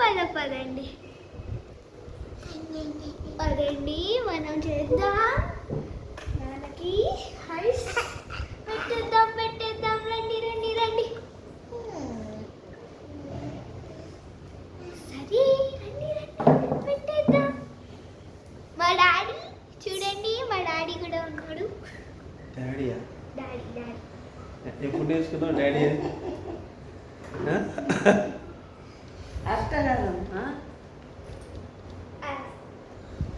పదండి పదండి మనం చేద్దాం. నాన్నకి హైస్ పెట్టేద్దాం రండి రండి రండి. సరే రండి రండి పెట్టేద్దాం. మా డాడీ చూడండి, మా డాడీ కూడా ఉన్నాడు. డాడీయా? డాడీ డాడీ ఎప్పుడు నేర్చుకున్నావు డాడీ?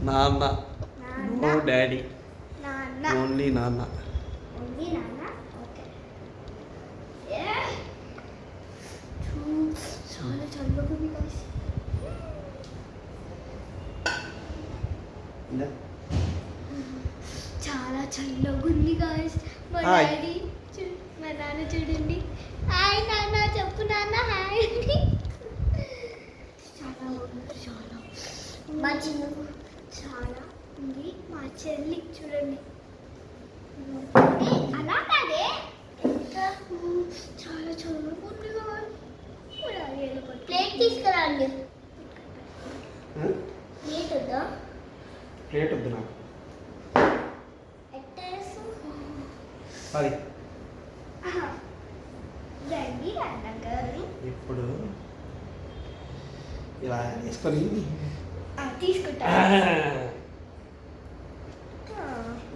నాన్న, నో డాడీ, ఓన్లీ నాన్న. చాలా చల్లగుంది గాయ్స్. చాలా చల్లగుంది గాయ్స్. మా డాడీ మా నాన్న చూడండి. హాయ్ నాన్న చెప్పు నాన్న హాయ్ అండి. చాలా చాలా మా చిన్న చాలా ఉంది. మా చెల్లి చూడండి. అలా కాదే చాలా చల్లగుంది గాయ్స్. ప్లేట్ తీసుకురండి. ప్లేట్ వద్దు నాకు. అది ఇప్పుడు ఇలా వేసుకొని తీసుకుంటా.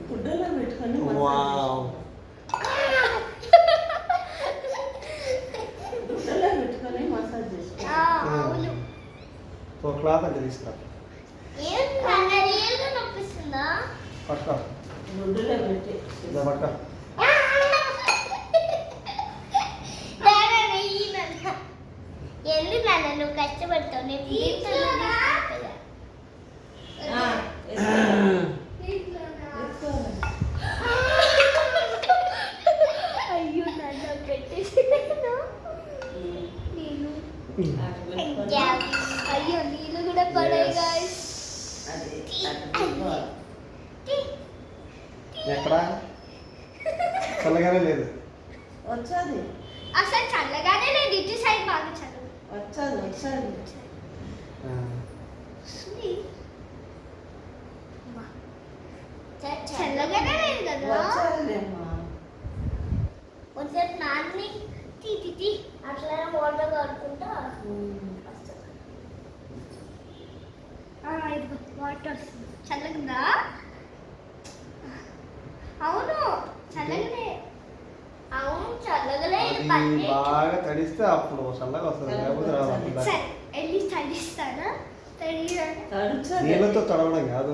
గుడ్డలో పెట్టుకొని వావ్, గుడ్డలో పెట్టుకొని మసాజ్ చేసుకో. అవును. ఒక క్లాత్ అంటే తీసుకురా. పట్టుకో, గుడ్డలో పెట్టి ఇలా పట్టుకో. ఎందుకు నాన్న నువ్వు కష్టపడతావు? అయ్యో నాన్న పెట్టేసి నేను అయ్యో నీళ్ళు కూడా పడాయి గాయ్స్. ఎక్కడా చల్లగానే లేదు. వచ్చాది అసలు చల్లగానే లేదు. ఇటు సైడ్ బాగా చల్లగా వచ్చాది. చల్లగానే లేదు కదా. వచ్చాదిలేమ్మా. కొంచెం నాన్ని తీ అట్లా వాటర్ కడుకుంటా. వాటర్ వస్తుంది. చల్లగుందా? అవును చల్లగనే. అవును చల్లగలే. బాగా తడిస్తే అప్పుడు చల్లగా వస్తుంది, లేకపోతే రావాలి. సరే వెళ్ళి తడిస్తానా? నీళ్ళతో తడవడం కాదు,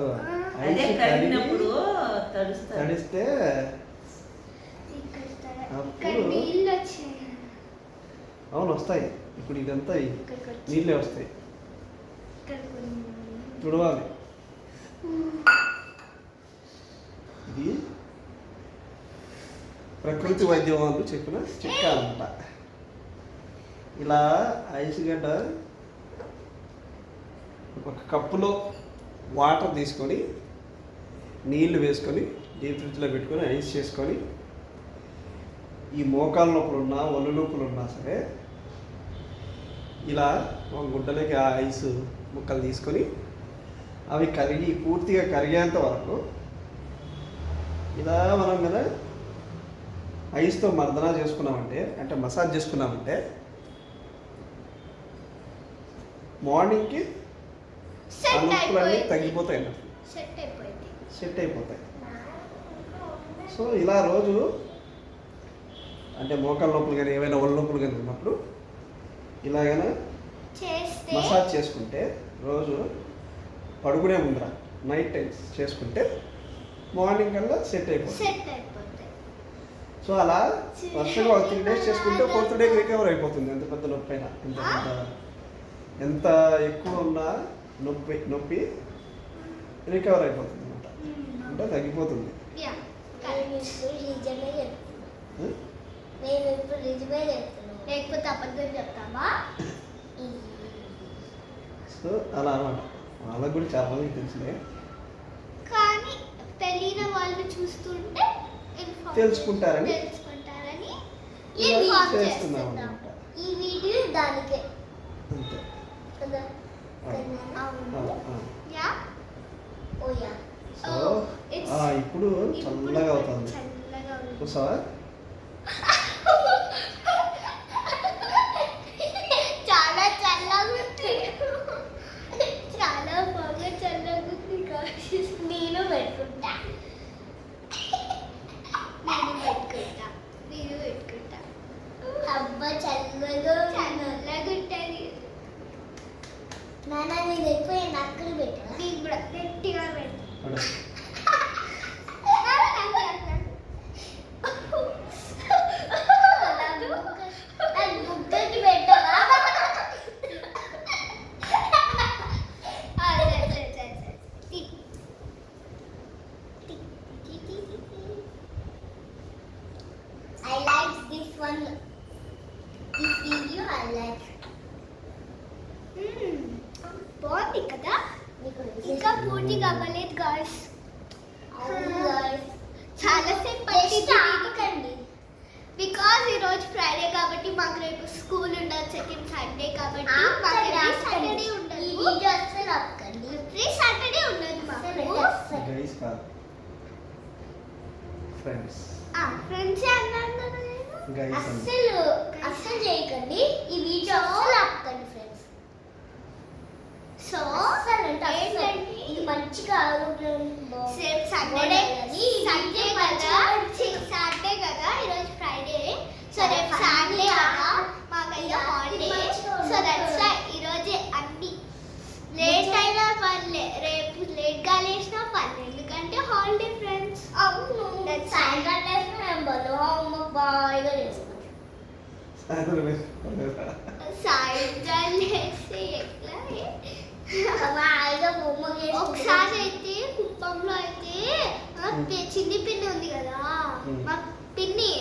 తడిస్తే ఇక్కడ నీళ్ళు వచ్చాయి. అవును వస్తాయి. ఇప్పుడు ఇదంతా నీళ్ళే వస్తాయి. తుడవాలి. ఇది ప్రకృతి వైద్యం వాళ్ళు చెప్పిన చిట్కా అనమాట. ఇలా ఐస్ గడ్డ ఒక కప్పులో వాటర్ తీసుకొని నీళ్లు వేసుకొని డీప్ ఫ్రిడ్జ్లో పెట్టుకొని ఐస్ చేసుకొని, ఈ మోకాల నొప్పులు ఉన్నా ఒళ్ళు నొప్పులు ఉన్నా సరే ఇలా ఒక గుడ్డలోకి ఆ ఐస్ ముక్కలు తీసుకొని అవి పూర్తిగా కరిగేంత వరకు ఇలా మనం కదా ఐస్తో మర్దన చేసుకున్నామంటే, అంటే మసాజ్ చేసుకున్నామంటే మార్నింగ్కి ఆ నొప్పులన్నీ తగ్గిపోతాయి, సెట్ అయిపోతాయి. సో ఇలా రోజు అంటే మోకాల నొప్పులు కానీ ఏమైనా ఒళ్ళు నొప్పులు కానీ ఉన్నప్పుడు ఇలాగైనా మసాజ్ చేసుకుంటే రోజు పడుకునే ముందర నైట్ టైమ్స్ చేసుకుంటే మార్నింగ్ కల్లా సెట్ అయిపోతుంది. సో అలా వర్షంగా ఒక 3 days చేసుకుంటే 4th day రికవర్ అయిపోతుంది. ఎంత పెద్ద నొప్పి అయినా, ఎంత ఎక్కువ ఉన్నా నొప్పి రికవర్ అయిపోతుంది అనమాట, అంటే తగ్గిపోతుంది. సో అలా అనమాట. వాళ్ళకి కూడా చాలా మందికి తెలుసులే, కానీ తెలియని వాళ్ళు చూస్తుంటే తెలుసుకుంటారని చేస్తున్నాం. ఈ వీడియో దానికే అంతే కదా. అవును ఆ. Yeah oh yeah so Oh, it's- ఇప్పుడు చల్లగా అవుతుంది చల్లగా ఉంది. చూసావా చాలా చల్లగా ఉంది చాలా బాగా చల్లగా ఉంది guys. నేను పెట్టుకుంటా అబ్బా చల్లగా ఉంటుంది నాన్న నేను ఎక్కువ నక్కలు పెట్టా నేను కూడా గట్టిగా పెట్టా అడు. బుగ్గకి పెట్టవా I like this one. This video I like. బాగుంది కదా ఇంకా పూర్తిగా అవ్వలేదు గాయ్స్ చాలాసేపు పట్టింది బికాజ్ ఈరోజు ఫ్రైడే కాబట్టి మాకు రేపు స్కూల్ ఉండదు సెకండ్ సండే కాబట్టి సాటర్డే ఉండదు ఫ్రీ సాటర్డే ఉండదు మాకు గైస్ కాదు ఫ్రెండ్స్ ఫ్రెండ్స్ అన్నాను కదా నేను గైస్ అస్సలు చేయకండి ఈ వీడియో అస్సలు ఆపకండి ఫ్రెండ్స్ సో ఏంటంటే ఇది మంచిగా సేమ్ సాటర్డే సాటర్డే కదా ఈరోజు ఫ్రైడే సో రేపు సాటర్డే కదా మాకైతే హాలిడే సో దట్స్ ఈరోజే అన్ని లేట్ అయినా పర్లే రేపు లేట్గా లేచినా పర్లే ఎందుకంటే హాలిడే ఫ్రెండ్స్ అవును సాయంత్రం లేచినా మేము బలో బాగా చేస్తాం సాయంత్రం లేస్తే ఎట్లా ఒకసారి అయితే కుప్పంలో అయితే చిన్ని పిన్ని ఉంది కదా మా పిన్ని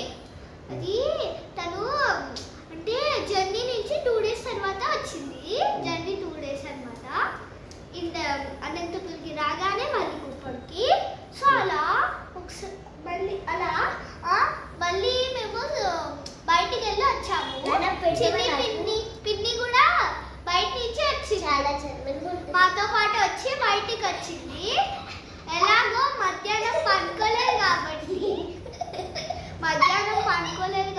అది తను అంటే జర్నీ నుంచి 2 days తర్వాత వచ్చింది జర్నీ 2 days అనమాట అనంతపురికి రాగానే మళ్ళీ కుప్పంకి సో అలా ఒకసారి మళ్ళీ అలా మళ్ళీ మేము బయటికి వెళ్ళి వచ్చాము చిన్ని పిన్ని కూడా బయట నుంచి వచ్చింది మాతో పాటు వచ్చి బయటికి వచ్చింది ఎలాగో మధ్యాహ్నం పనుకోలేదు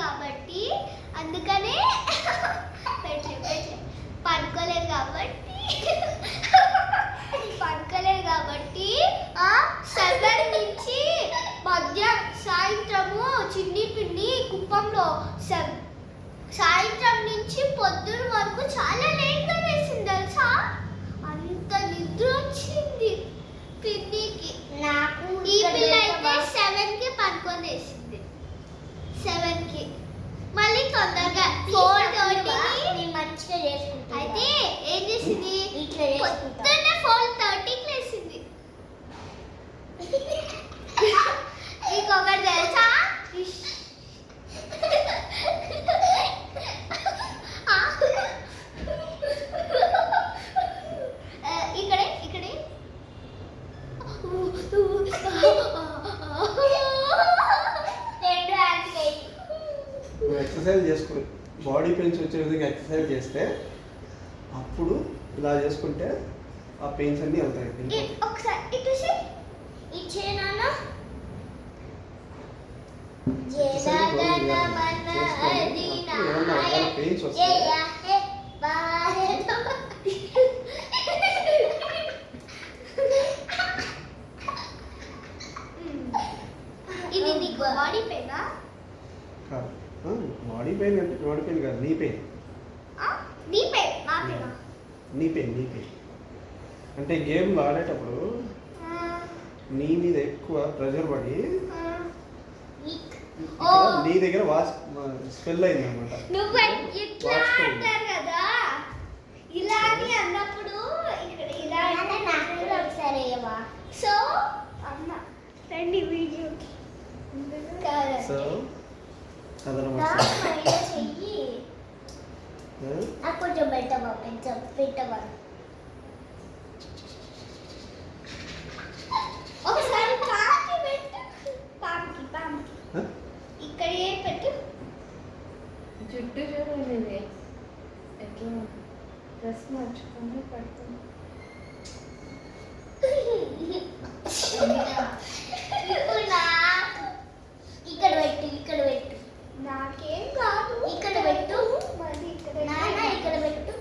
కాబట్టి అందుకనే పనుకోలేదు కాబట్టి 7 నుంచి సాయంత్రము చిన్ని పిన్ని కుప్పంలో సాయంత్రం నుంచి పొద్దున వరకు చాలా లేట్గా వేసింది తెలుసా అంత నిద్ర వచ్చింది పిన్నికి నాకు ఈ పిల్ల అయితే 7కి పనుకొని వేసింది 7కి మళ్ళీ తొందరగా 4:30 మంచిగా చేసుకుంటా అయితే ఏం చేసింది పొద్దున్న 4:30కి లేచింది ఇంకొకటి తెలుసా ఇక్కడే నువ్వు ఎక్సర్సైజ్ చేసుకో బాడీ పెయిన్స్ వచ్చే విధంగా ఎక్సర్సైజ్ చేస్తే అప్పుడు ఇలా చేసుకుంటే ఆ పెయిన్స్ అన్నీ వెళ్తాయి ఒకసారి ఇచ్చేనా పెయిన్స్ వస్తాయి ఇది నీకు బాడీ పెయినా బాడీ పెయిన్ అంటే బాడీ పెయిన్ కాదు నీ పెయిన్ నీ పెయిన్ నా పెయినా నీ పెయిన్ అంటే గేమ్లు ఆడేటప్పుడు నీ మీద ఎక్కువ ప్రెషర్ పడి నీ దగ్గర స్పెల్ అయింది అనమాట నువ్వు ఇట్లా అంటారు కదా ఇలా అని అన్నప్పుడు ఇక్కడ ఇలా నాకు ఒకసారి అయ్యవా సో అన్న రండి వీడియోకి సో అదనమాట చెయ్యి నాకు కొంచెం పెట్టవా ఒకసారి పాకి పెట్టు పాకి ఇక్కడ ఏం పెట్టు జుట్టు చూడండి ఎట్లా డ్రెస్ మార్చుకొని పడుతుంది. ఇప్పుడు ఇక్కడ పెట్టు, ఇక్కడ పెట్టు. నాకేం కాదు. ఇక్కడ పెట్టు. నాన్న ఇక్కడ పెట్టు.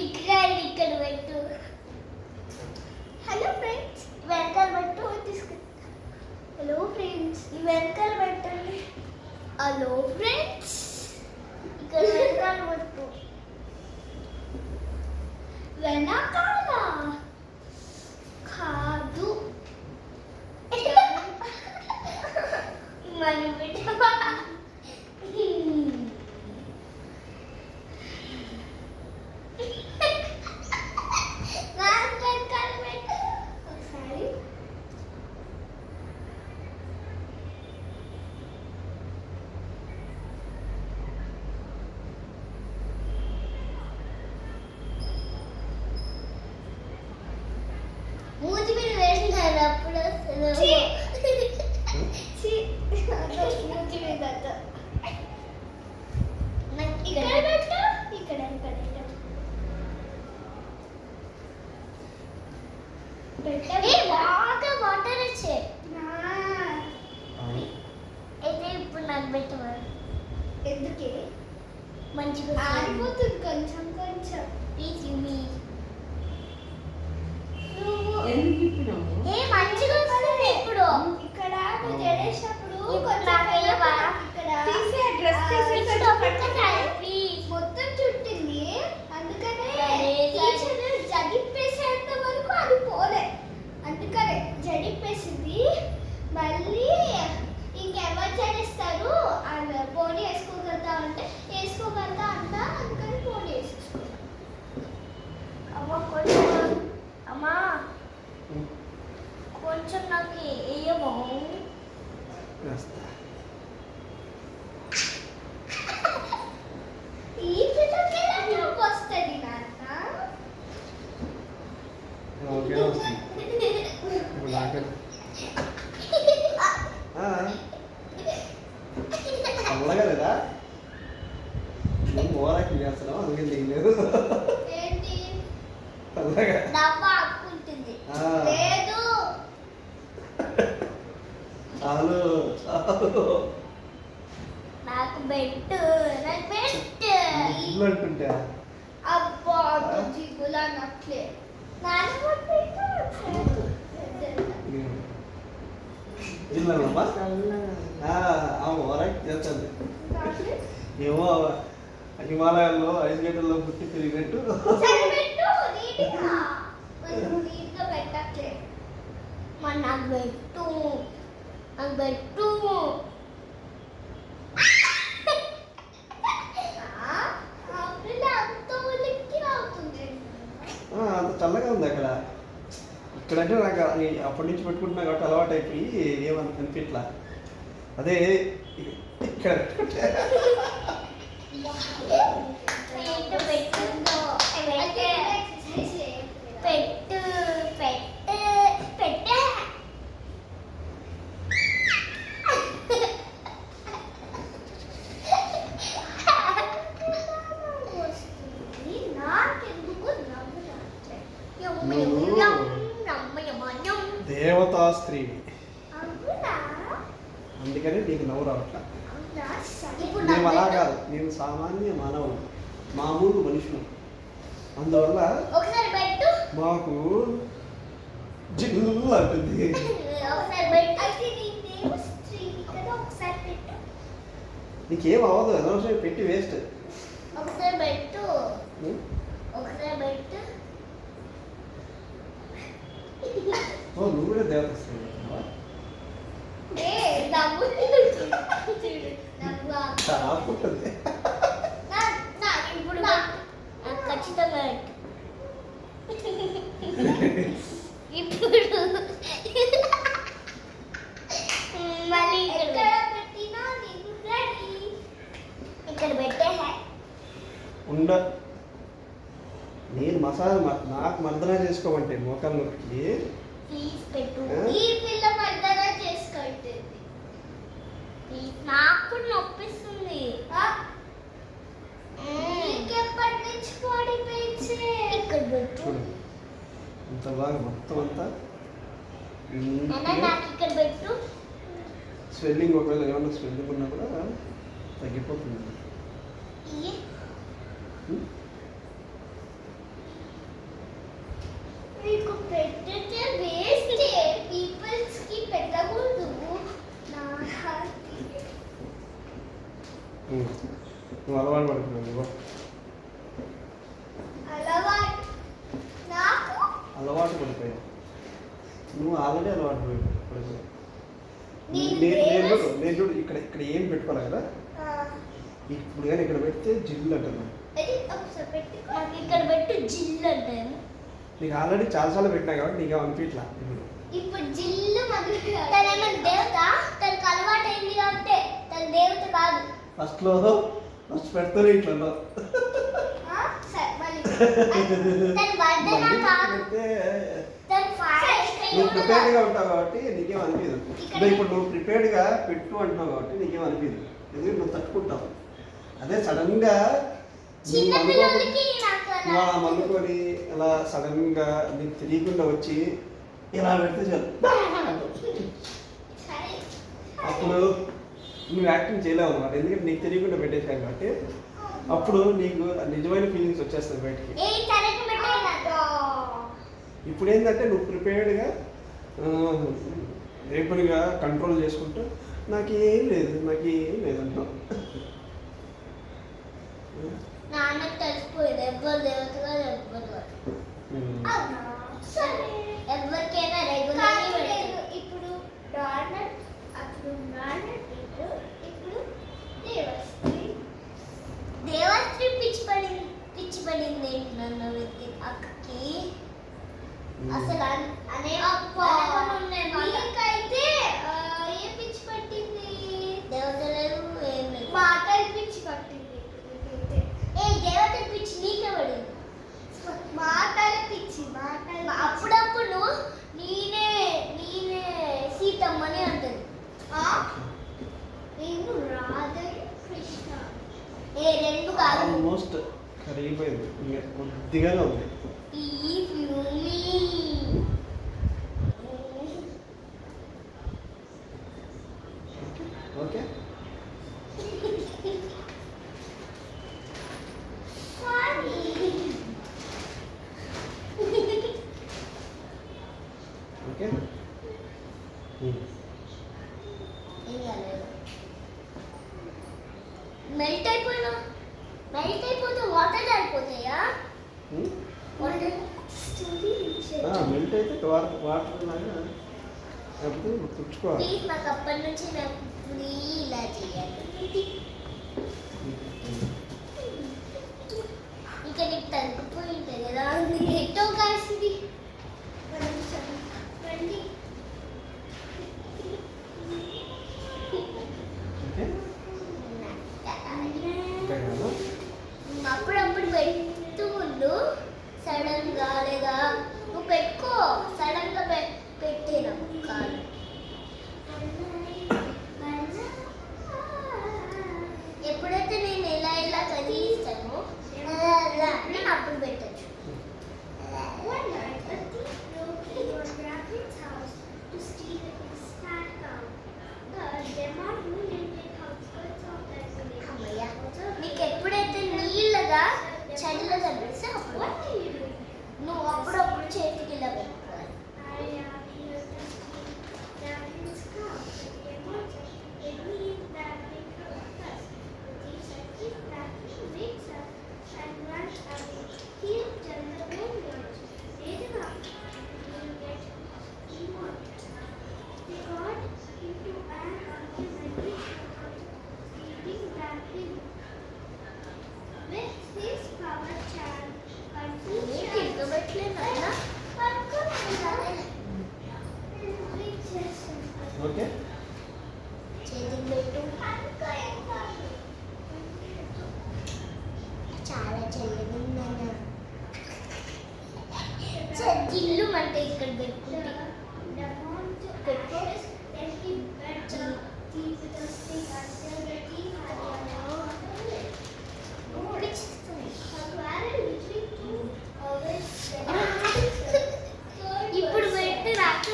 ఇక్కడ పెట్టు. హలో ఫ్రెండ్స్, వెనకాల పెట్టు. తీసుకుంటా. హలో ఫ్రెండ్స్, ఈ వెనకాల పెట్టండి. హలో ఫ్రెండ్స్, ఇక్కడ వెనకాల పెట్టు. వెనకాల కాదు. మరి పెట్టవా? వెనకాల పెట్టు ఒకసారి. మూతి మీద వేసినారు అప్పుడు వస్తుంది. మూతి మీద ఇక్కడ పెట్టు. ఇక్కడ బాగా వాటర్ వచ్చే అయితే ఇప్పుడు నాకు పెట్టమని. ఎందుకే? మంచిగా ఆడిపోతుంది కొంచెం కొంచెం. ప్లీజ్ మీ ఎందుకు ఇప్పినావు? ఏ మంచిగా వస్తుంది ఇప్పుడు. ఇక్కడ నువ్వు జడేసినప్పుడు మొత్తం చుట్టింది. అందుకనే జడిపేసేంత వరకు అది పోలే. అందుకనే జడిపేసింది. మళ్ళీ ఇంకెవరు జడిస్తారు? పోనీ వేసుకోగలుగుతా అంటే వేసుకోగలుగుతా అంట. అందుకని పోనీ వేసేసుకో. అమ్మ కొంచెం, అమ్మా కొంచెం నాకు వేయమో. ఈ పిల్లకి నాకు వస్తుంది నాన్న. అమ్మగలదా నువ్వు ఓరాకి చేస్తున్నావు, అందుకే లేదు. ఏంటి? చల్లగా నవ్వ ఆపుకుంటుంది. లేదు. చాలు చాలు. నాకు పెట్టు, నాకు పెట్టు. ఇల్లు అంటుంటే అబ్బా జిగులా నట్లే. నాన్న పెట్టు. జిల్లమ్మా చల్లగా ఓరాకి చేస్తుంది. ఏమో హిమాలయాల్లో ఐదు గంటల్లో పుట్టి తిరిగినట్టు. సరే పెట్టు. నీట్గా నీట్గా పెట్టట్లే. మరి నాకు పెట్టు, నాకు పెట్టు. అంత చల్లగా ఉంది అక్కడ. ఇక్కడంటే నాకు అప్పటి నుంచి పెట్టుకుంటున్నా కాబట్టి అలవాటు అయిపోయి ఏమంత కనిపించట్లా. అదే ఇక్కడ పెట్టుకుంటే దేవతా స్త్రీని, అందుకని నీకు నవ్వు రావట్లా. మేము అలా కాదు, నేను సామాన్య మానవులు, మామూలు మనుషులు. అందువల్ల మాకు జిల్లు అంటుంది. నీకేం అవ్వదు, అనవసరం పెట్టి వేస్ట్. ఒకసారి పెట్టు, ఒకసారి పెట్టు. నువ్వు కూడా దేవత స్త్రీ. చాపుంటుంది. ఇప్పుడు ఖచ్చితంగా ఇప్పుడు మళ్ళీ ఇక్కడ పెట్టే ఉండ. నేను మసాలా నాకు మర్దన చేసుకోమంటే మోకాలు నొక్కి ప్లీజ్ పెట్టు. ఈ పిల్ల మర్దన చేసుకుంటుంది. నాకు నొప్పిస్తుంది. నాకు ఇక్కడ పెట్టు. స్వెల్లింగ్ ఒకవేళ ఏమన్నా స్వెల్లింగ్ ఉన్నా కూడా తగ్గిపోతుంది. ఇయ్యి. మీకు పెట్టితే వేస్ట్. పీపుల్స్ కి పెట్టకూడదు. నువ్వు అలవాటు పడుతున్నావు. అలవాటు పడిపోయావు. నువ్వు ఆల్రెడీ అలవాటు పడిపోయావు. నేను చూడు ఇక్కడ ఇక్కడ ఏం పెట్టుకోవాలి కదా, ఇప్పుడు కానీ ఇక్కడ పెడితే జిల్లు అంటున్నాను. ఇక్కడ పెట్టు జిల్లు అంటాను. నీకు ఆల్రెడీ చాలాసార్లు పెట్టినా కాబట్టి నీకు అనిపించట్లా ఇప్పుడు జిల్లు. తనేమన్నా దేవత, తనకు అలవాటు అయింది కాబట్టి తన దేవత కాదు. ఫస్ట్ పెడతానే ఇట్లా నువ్వు ప్రిపేర్డ్గా ఉంటావు కాబట్టి నీకేం అనిపించదు. ఇప్పుడు నువ్వు ప్రిపేర్డ్గా పెట్టు అంటున్నావు కాబట్టి నీకేం అనిపించదు, ఎందుకంటే నువ్వు తట్టుకుంటావు. అదే సడన్గా నువ్వు మల్లుకొని ఇలా సడన్గా నీకు తెలియకుండా వచ్చి ఇలా పెడితే చాలు, అప్పుడు నువ్వు యాక్టింగ్ చేయలేవు అన్నమాట. ఎందుకంటే నీకు తెలియకుండా పెట్టేశాను కాబట్టి అప్పుడు నీకు నిజమైన ఫీలింగ్స్ వచ్చేస్తాయి బయటికి. ఇప్పుడు ఏంటంటే నువ్వు ప్రిపేర్డ్గా రేపునిగా కంట్రోల్ చేసుకుంటూ నాకేం లేదు అంటావు. నాన్నకు తెలిసిపోయింది ఎవరు దేవతగా ఎవరికైనా రెగ్యులర్. ఇప్పుడు డానట్, అప్పుడు నాన్నట్, ఇప్పుడు దేవశ్రీ పిచ్చి పడింది నన్ను అక్కకి. అసలు అనే అయితే ఏ పిచ్చి పట్టింది? దేవతలు ఏం లేదు, మాటలు పిచ్చి పట్టింది. ఏ దేవతల పిచ్చి నీకే పడింది? మాటల పిచ్చి. అప్పుడప్పుడు నేనే సీతమ్మని అంటది. నేను రాధని కృష్ణ. ఏ రెండు కాదు, ఆల్మోస్ట్ కరిగిపోయింది, ఇంకా కొద్దిగానే ఉంది. ఓకే ఓకే మెల్ట్ అయిపోతే వాటర్ అయిపోతాయా? మెల్ట్ అయితే వాటర్ లాగా తుడుచుకోవాలి. ప్లీజ్ నాకు అప్పటి నుంచి నాకు ఇలా చేయాలి. ఇంకా నీకు తగ్గిపోయి ఉంటుంది కదా, ఎట్టో కాసింది. అప్పుడప్పుడు పెడుతూ ఉండు. సడన్ గా లేదా నువ్వు పెట్టుకో, సడన్ గా పెట్టేనా కాదు. ఎప్పుడైతే నేను ఇలా కదిలిస్తానో నేను అప్పుడు పెట్టచ్చు. నీకు ఎప్పుడైతే నీళ్ళగా చల్లగా అనిపిస్తే అప్పుడు నువ్వు అప్పుడప్పుడు చేతికి ఇలా పెట్టుకోవాలి. ఓకే చేతికి పెట్టు. చాలా చల్లగా ఉందన్న. జిల్లు అంటే ఇక్కడ పెట్టుకుంటే ఇప్పుడు పెట్టు రాక.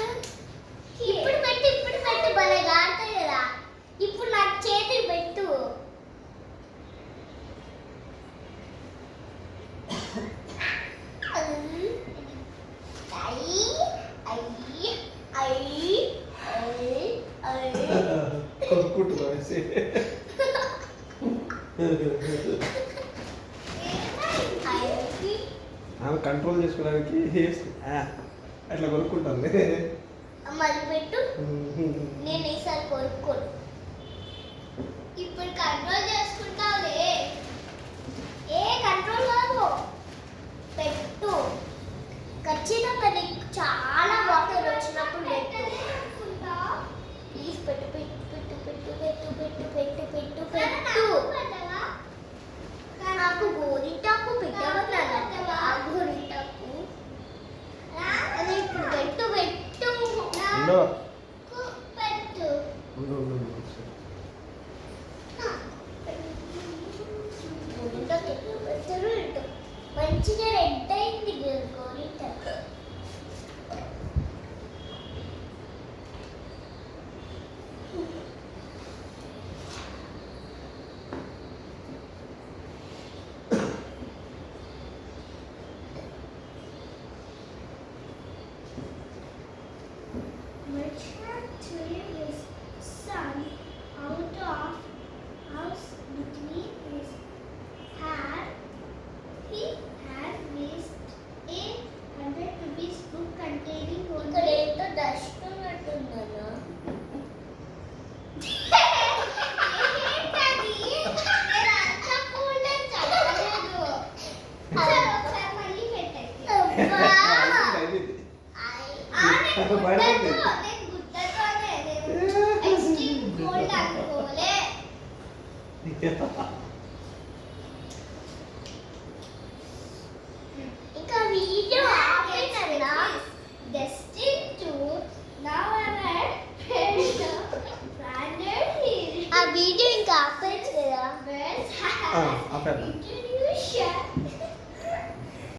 కొనుక్కుంటున్నావు వేసి. ఆమె కంట్రోల్ చేసుకోవడానికి అట్లా కొనుక్కుంటాను. మరి పెట్టు, నేను ఈసారి కొనుక్కోను. ఇప్పుడు కంట్రోల్ చేసుకుంటావులే. ఏ కంట్రోల్ కాదు, పెట్టు. ఖచ్చితంగా నీకు చాలా వాటర్ వచ్చినప్పుడు పెట్టు. ప్లీజ్ పెట్టు పెట్టు పెట్టు పెట్టు పెట్టు పెట్టు పెట్టు పెట్టు పెట్టు. నాకు గోరింటాకు పెట్టవన్నా, గోరింటాకు అది ఇప్పుడు పెట్టు పెట్టు ఉండు. పెట్టు. గోరింటాకు ఎప్పుడు పెడతారు ఏంటో. మంచిగా రెడ్ అయింది గోరింటాకు. Which had threw his son out of house between his hair. He had missed ₹100 book containing only. Dust ఉన్నట్టుందన్నా. ఇంకా వీడియో ఆపేనన్నా. Destined to now ఆ వీడియో ఇంకా ఆపేచ్చు కదా. ఆపేద్దాం.